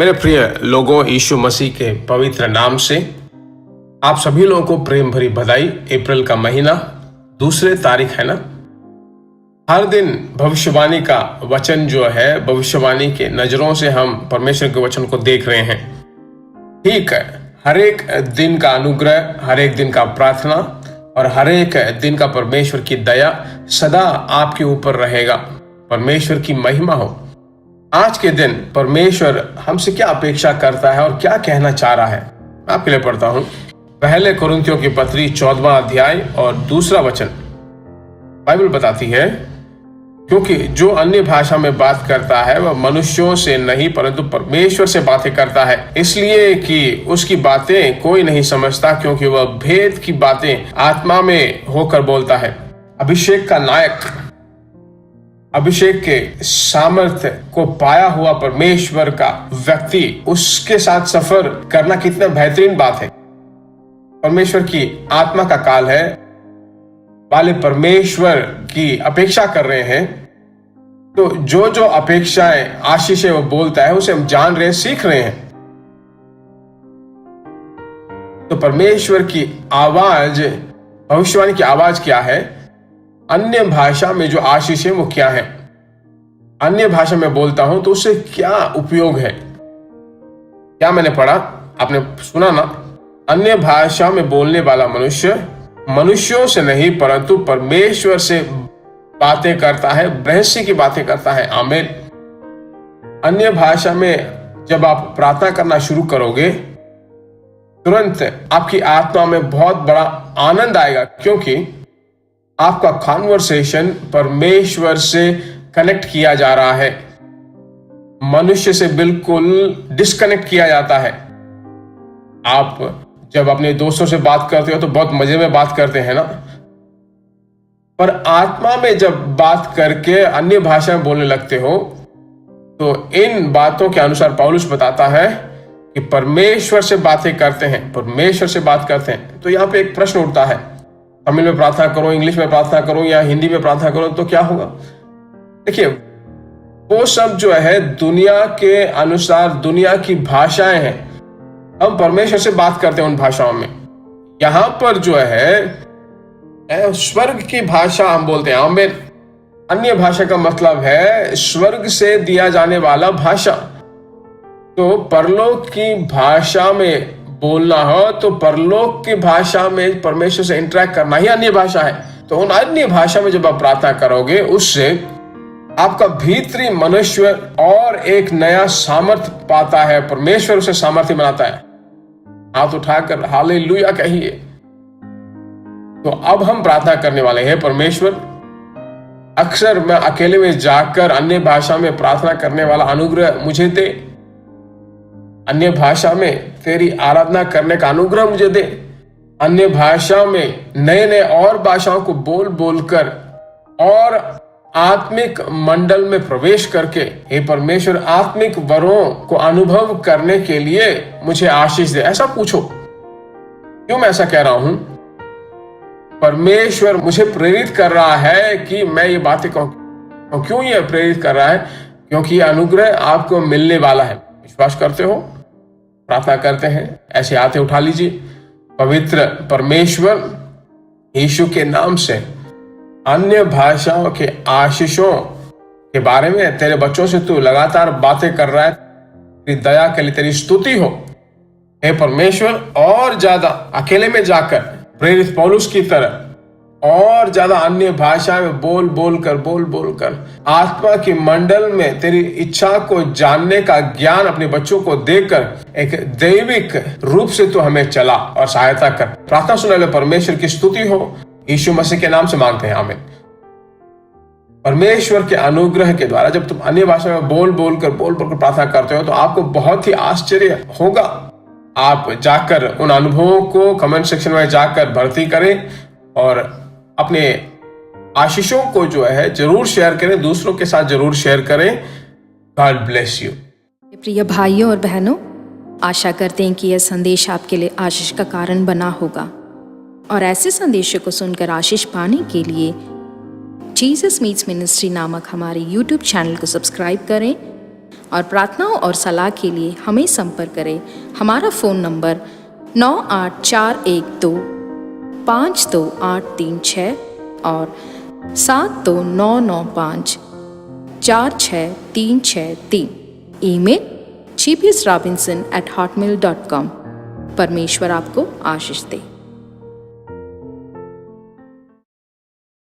मेरे प्रिय लोगों, यीशु मसीह के पवित्र नाम से आप सभी लोगों को प्रेम भरी बधाई। अप्रैल का महीना 2 तारीख है ना। हर दिन भविष्यवाणी का वचन जो है, भविष्यवाणी के नजरों से हम परमेश्वर के वचन को देख रहे हैं। ठीक है, हर एक दिन का अनुग्रह, हर एक दिन का प्रार्थना और हर एक दिन का परमेश्वर की दया सदा आपके ऊपर रहेगा। परमेश्वर की महिमा हो। आज के दिन परमेश्वर हमसे क्या अपेक्षा करता है और क्या कहना चाह रहा है, मैं आपके लिए पढ़ता हूं। पहले कुरिन्थियों की पत्री 14वां अध्याय और 2 वचन। बाइबल बताती है, क्योंकि जो अन्य भाषा में बात करता है वह मनुष्यों से नहीं परंतु परमेश्वर से बातें करता है, इसलिए कि उसकी बातें कोई नहीं समझता, क्योंकि वह भेद की बातें आत्मा में होकर बोलता है। अभिषेक का नायक, अभिषेक के सामर्थ्य को पाया हुआ परमेश्वर का व्यक्ति, उसके साथ सफर करना कितना बेहतरीन बात है। परमेश्वर की आत्मा का काल है, वाले परमेश्वर की अपेक्षा कर रहे हैं। तो जो जो अपेक्षाएं, आशीषें वो बोलता है, उसे हम जान रहे हैं, सीख रहे हैं। तो परमेश्वर की आवाज, भविष्यवाणी की आवाज क्या है, अन्य भाषा में जो आशीष है वो क्या है, अन्य भाषा में बोलता हूं तो उससे क्या उपयोग है। क्या मैंने पढ़ा, आपने सुना ना, अन्य भाषा में बोलने वाला मनुष्य मनुष्यों से नहीं परंतु परमेश्वर से बातें करता है, रहस्य की बातें करता है। आमीन। अन्य भाषा में जब आप प्रार्थना करना शुरू करोगे, तुरंत आपकी आत्मा में बहुत बड़ा आनंद आएगा, क्योंकि आपका कॉन्वर्सेशन परमेश्वर से कनेक्ट किया जा रहा है, मनुष्य से बिल्कुल डिस्कनेक्ट किया जाता है। आप जब अपने दोस्तों से बात करते हो तो बहुत मजे में बात करते हैं ना, पर आत्मा में जब बात करके अन्य भाषा में बोलने लगते हो तो इन बातों के अनुसार पौलुस बताता है कि परमेश्वर से बातें करते हैं, परमेश्वर से बात करते हैं। तो यहाँ पे एक प्रश्न उठता है, तमिल में प्रार्थना करो, इंग्लिश में प्रार्थना करो या हिंदी में प्रार्थना करो तो क्या होगा। देखिए, वो सब जो है दुनिया के अनुसार, दुनिया की भाषाएं हैं। हम परमेश्वर से बात करते हैं उन भाषाओं में। यहां पर जो है स्वर्ग की भाषा हम बोलते हैं। आमीन। अन्य भाषा का मतलब है स्वर्ग से दिया जाने वाला भाषा। तो परलोक की भाषा में बोलना हो तो परलोक की भाषा में परमेश्वर से इंटरेक्ट करना ही अन्य भाषा है। तो उन अन्य भाषा में जब आप प्रार्थना करोगे, उससे आपका भीतरी मनुष्य और एक नया सामर्थ्य पाता है। परमेश्वर उसे सामर्थ्य बनाता है। हाथ उठाकर हालेलुया कहिए। तो अब हम प्रार्थना करने वाले हैं, परमेश्वर अक्सर मैं अकेले में जाकर अन्य भाषा में प्रार्थना करने वाला अनुग्रह मुझे दे, अन्य भाषा में तेरी आराधना करने का अनुग्रह मुझे दे, अन्य भाषा में नए नए और भाषाओं को बोल बोलकर और आत्मिक मंडल में प्रवेश करके, हे परमेश्वर, आत्मिक वरों को अनुभव करने के लिए मुझे आशीष दे। ऐसा पूछो। क्यों मैं ऐसा कह रहा हूं? परमेश्वर मुझे प्रेरित कर रहा है कि मैं ये बातें कहूं। क्यों ये प्रेरित कर रहा है? क्योंकि ये अनुग्रह आपको मिलने वाला है। विश्वास करते हो? प्रार्थना करते हैं, ऐसे हाथ उठा लीजिए। पवित्र परमेश्वर, यीशु के नाम से अन्य भाषाओं के आशीषों के बारे में तेरे बच्चों से तू लगातार बातें कर रहा है। तेरी दया के लिए तेरी स्तुति हो। हे परमेश्वर, और ज्यादा अकेले में जाकर प्रेरित पौलुस की तरह और ज्यादा अन्य भाषा में बोल बोलकर आत्मा की मंडल में तेरी इच्छा को जानने का ज्ञान अपने बच्चों को देकर एक दैविक रूप से तू हमें चला और सहायता कर। प्रार्थना सुनने वाले परमेश्वर की स्तुति हो। यीशु मसीह के नाम से मांगते हैं, आमीन। परमेश्वर के अनुग्रह के द्वारा जब तुम अन्य भाषा में बोल बोलकर प्रार्थना करते हो तो आपको बहुत ही आश्चर्य होगा। आप जाकर उन अनुभवों को कमेंट सेक्शन में जाकर भर्ती करें और अपने आशीषों को जो है जरूर शेयर करें, दूसरों के साथ जरूर शेयर करें। God bless you. प्रिय भाइयों और बहनों, आशा करते हैं कि यह संदेश आपके लिए आशीष का कारण बना होगा और ऐसे संदेशों को सुनकर आशीष पाने के लिए जीसस मीट्स मिनिस्ट्री नामक हमारे YouTube चैनल को सब्सक्राइब करें और प्रार्थनाओं और सलाह के लिए हमें संपर्क करें। हमारा फ़ोन नंबर 9841252836 और 7299546363। Email gpsrobinson@hotmail.com। परमेश्वर आपको आशीष दे।